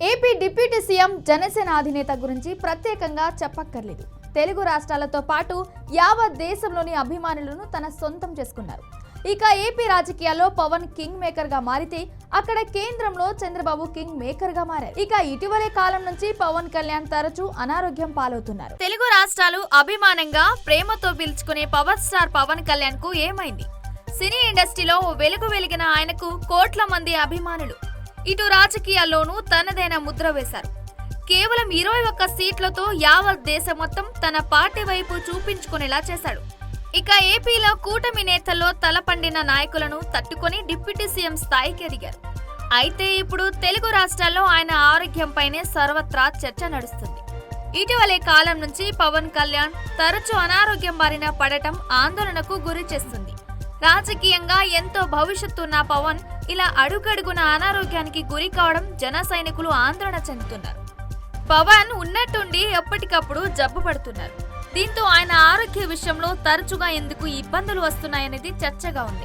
AP deputy CM Janasena అధినేత గురించి ప్రత్యేకంగా చెప్పక్కర్లేదు. తెలుగు రాష్ట్రాలతో పాటు యావత్ దేశంలోని అభిమానులను తన సొంతం చేసుకున్నారు. ఇక ఏపీ రాజకీయాల్లో పవన్ కింగ్ మేకర్ గా మారితే అక్కడ కేంద్రంలో చంద్రబాబు కింగ్ మేకర్ గా మారారు. ఇక ఇటీవలే కాలం నుంచి పవన్ కళ్యాణ్ తరచూ అనారోగ్యం పాలవుతున్నారు. తెలుగు రాష్ట్రాలు అభిమానంగా ప్రేమతో పిలుచుకునే పవర్ స్టార్ పవన్ కళ్యాణ్ కు ఏమైంది? సినీ ఇండస్ట్రీలో వెలుగు వెలిగిన ఆయనకు కోట్ల మంది అభిమానులు. ఇటు రాజకీయాల్లోనూ తనదైన ముద్ర వేశారు. కేవలం 21 సీట్లతో యావత్ దేశం మొత్తం తన పార్టీ వైపు చూపించుకునేలా చేశాడు. ఇక ఏపీలో కూటమి నేతల్లో తలపండిన నాయకులను తట్టుకొని డిప్యూటీ సీఎం స్థాయికి ఎదిగారు. అయితే ఇప్పుడు తెలుగు రాష్ట్రాల్లో ఆయన ఆరోగ్యంపైనే సర్వత్రా చర్చ నడుస్తుంది. ఇటీవలే కాలం నుంచి పవన్ కళ్యాణ్ తరచూ అనారోగ్యం బారిన పడటం ఆందోళనకు గురి చేస్తుంది. రాజకీయంగా ఎంతో భవిష్యత్తు ఉన్న పవన్ ఇలా అడుగడుగున అనారోగ్యానికి గురి కావడం జన సైనికులు ఆందోళన చెందుతున్నారు. పవన్ ఉన్నట్టుండి ఎప్పటికప్పుడు జబ్బు పడుతున్నారు. దీంతో ఆయన ఆరోగ్య విషయంలో తరచుగా ఎందుకు ఇబ్బందులు వస్తున్నాయనేది చర్చగా ఉంది.